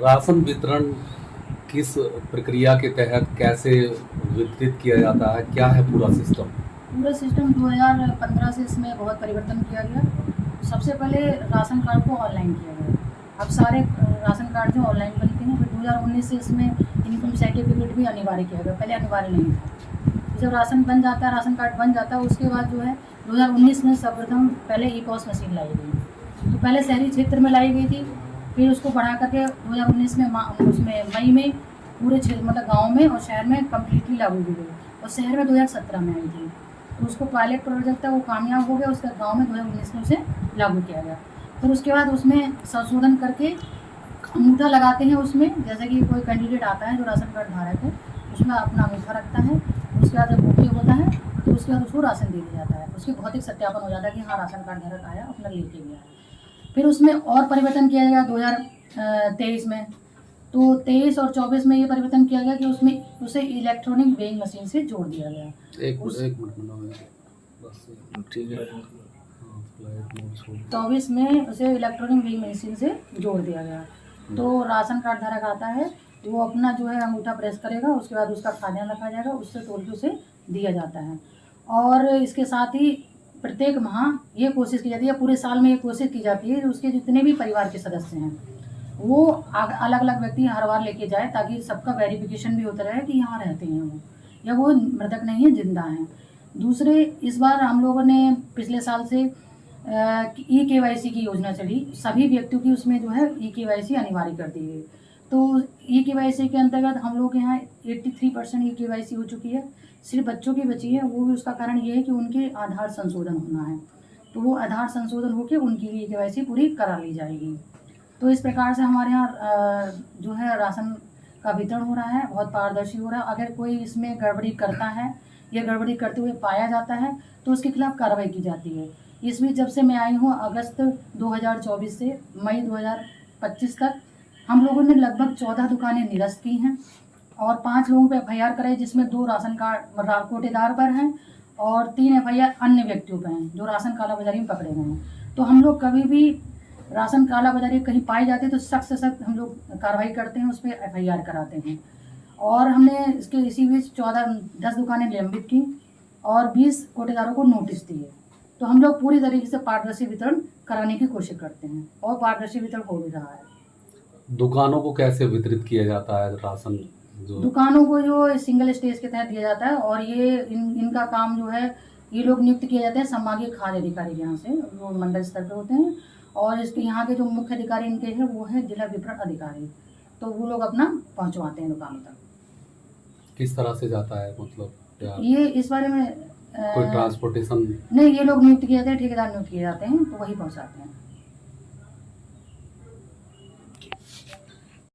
Ration वितरण किस प्रक्रिया के तहत कैसे वितरित किया जाता है, क्या है पूरा सिस्टम? पूरा सिस्टम 2015 से इसमें बहुत परिवर्तन किया गया। सबसे पहले राशन कार्ड को ऑनलाइन किया गया। अब सारे राशन कार्ड जो ऑनलाइन बनते हैं, फिर 2019 से इसमें इनकम सर्टिफिकेट भी अनिवार्य किया गया। पहले अनिवार्य नहीं था। जब राशन बन जाता है, राशन कार्ड बन जाता है, उसके बाद जो है 2019 में सर्वप्रथम पहले ई पॉस मशीन लाई गई। तो पहले शहरी क्षेत्र में लाई गई थी, फिर उसको बढ़ा करके 2019 में उसमें मई में पूरे क्षेत्र मतलब गाँव में और शहर में कम्प्लीटली लागू की गई। और शहर में 2017 में आई थी। तो उसको पायलट प्रोजेक्ट था, वो कामयाब हो गया। उसका गांव में 2019 में उसे लागू किया गया। फिर उसके बाद उसमें संशोधन करके अंगूठा लगाते हैं उसमें, जैसे कि कोई कैंडिडेट आता है जो राशन कार्ड धारक है, उसमें अपना अंगूठा रखता है। उसके बाद जब वोटिंग होता है तो उसके बाद उसको राशन दे दिया जाता है। उसकी भौतिक सत्यापन हो जाता है कि हाँ राशन कार्ड धारक आया, अपना लेके गया है। फिर उसमें और परिवर्तन किया गया 2023 में। तो 23 और 24 में ये परिवर्तन किया गया कि उसमें उसे इलेक्ट्रॉनिक वेइंग मशीन से जोड़ दिया गया। एक मिनट बस ठीक है। 24 में उसे इलेक्ट्रॉनिक वेइंग मशीन से जोड़ दिया गया। तो राशन कार्ड धारक आता है, वो अपना जो है अंगूठा प्रेस करेगा, उसके बाद उसका खाद्यान्न रखा जाएगा, उससे तोल के उसे दिया जाता है। और इसके साथ ही प्रत्येक माह ये कोशिश की जाती है, पूरे साल में ये कोशिश की जाती है कि उसके जितने भी परिवार के सदस्य हैं वो अलग अलग व्यक्ति हर बार लेके जाए, ताकि सबका वेरिफिकेशन भी होता रहे कि यहाँ रहते हैं वो, या वो मृतक नहीं है, जिंदा हैं। दूसरे, इस बार हम लोगों ने पिछले साल से ई-केवाईसी की योजना चली। सभी व्यक्तियों की उसमें जो है ई-केवाईसी अनिवार्य कर दी गई। तो ई-केवाईसी के अंतर्गत हम लोग के यहाँ 83% ई-केवाईसी हो चुकी है। सिर्फ बच्चों की बची है। वो भी उसका कारण ये है कि उनके आधार संशोधन होना है, तो वो आधार संशोधन होकर उनकी भी ई-केवाईसी पूरी करा ली जाएगी। तो इस प्रकार से हमारे यहाँ जो है राशन का वितरण हो रहा है, बहुत पारदर्शी हो रहा है। अगर कोई इसमें गड़बड़ी करता है या गड़बड़ी करते हुए पाया जाता है तो उसके खिलाफ कार्रवाई की जाती है। इस बीच जब से मैं आई हूँ अगस्त 2024 से मई 2025 तक हम लोगों ने लगभग 14 दुकानें निरस्त की हैं और 5 लोगों पे एफआईआर कराई, जिसमें 2 राशन कार्ड कोटेदार पर हैं और 3 एफआईआर अन्य व्यक्तियों पर हैं जो राशन कालाबाजारी में पकड़े गए हैं। तो हम लोग कभी भी राशन कालाबाजारी कहीं पाई जाती है तो सख्त से सख्त हम लोग कार्रवाई करते हैं, उस पर एफआईआर कराते हैं। और हमने इसके इसी बीच 10 दुकानें निलंबित की और 20 कोटेदारों को नोटिस दिए। तो हम लोग पूरी तरीके से पारदर्शी वितरण कराने की कोशिश करते हैं और पारदर्शी वितरण हो भी रहा है। दुकानों को कैसे वितरित किया जाता है राशन? दुकानों को जो सिंगल स्टेज के तहत दिया जाता है, और ये इनका काम जो है ये लोग नियुक्त किए जाते हैं संभागीय खाद्य अधिकारी के यहाँ से, वो मंडल स्तर पे होते हैं। और इसके यहाँ के जो मुख्य अधिकारी इनके हैं वो है जिला वितरण अधिकारी। तो वो लोग अपना पहुँचवाते हैं दुकानों तक। किस तरह से जाता है, मतलब ये इस बारे में कोई ट्रांसपोर्टेशन? नहीं, ये लोग नियुक्त किए जाते हैं, ठेकेदार नियुक्त किए जाते हैं, तो वही पहुँचाते हैं।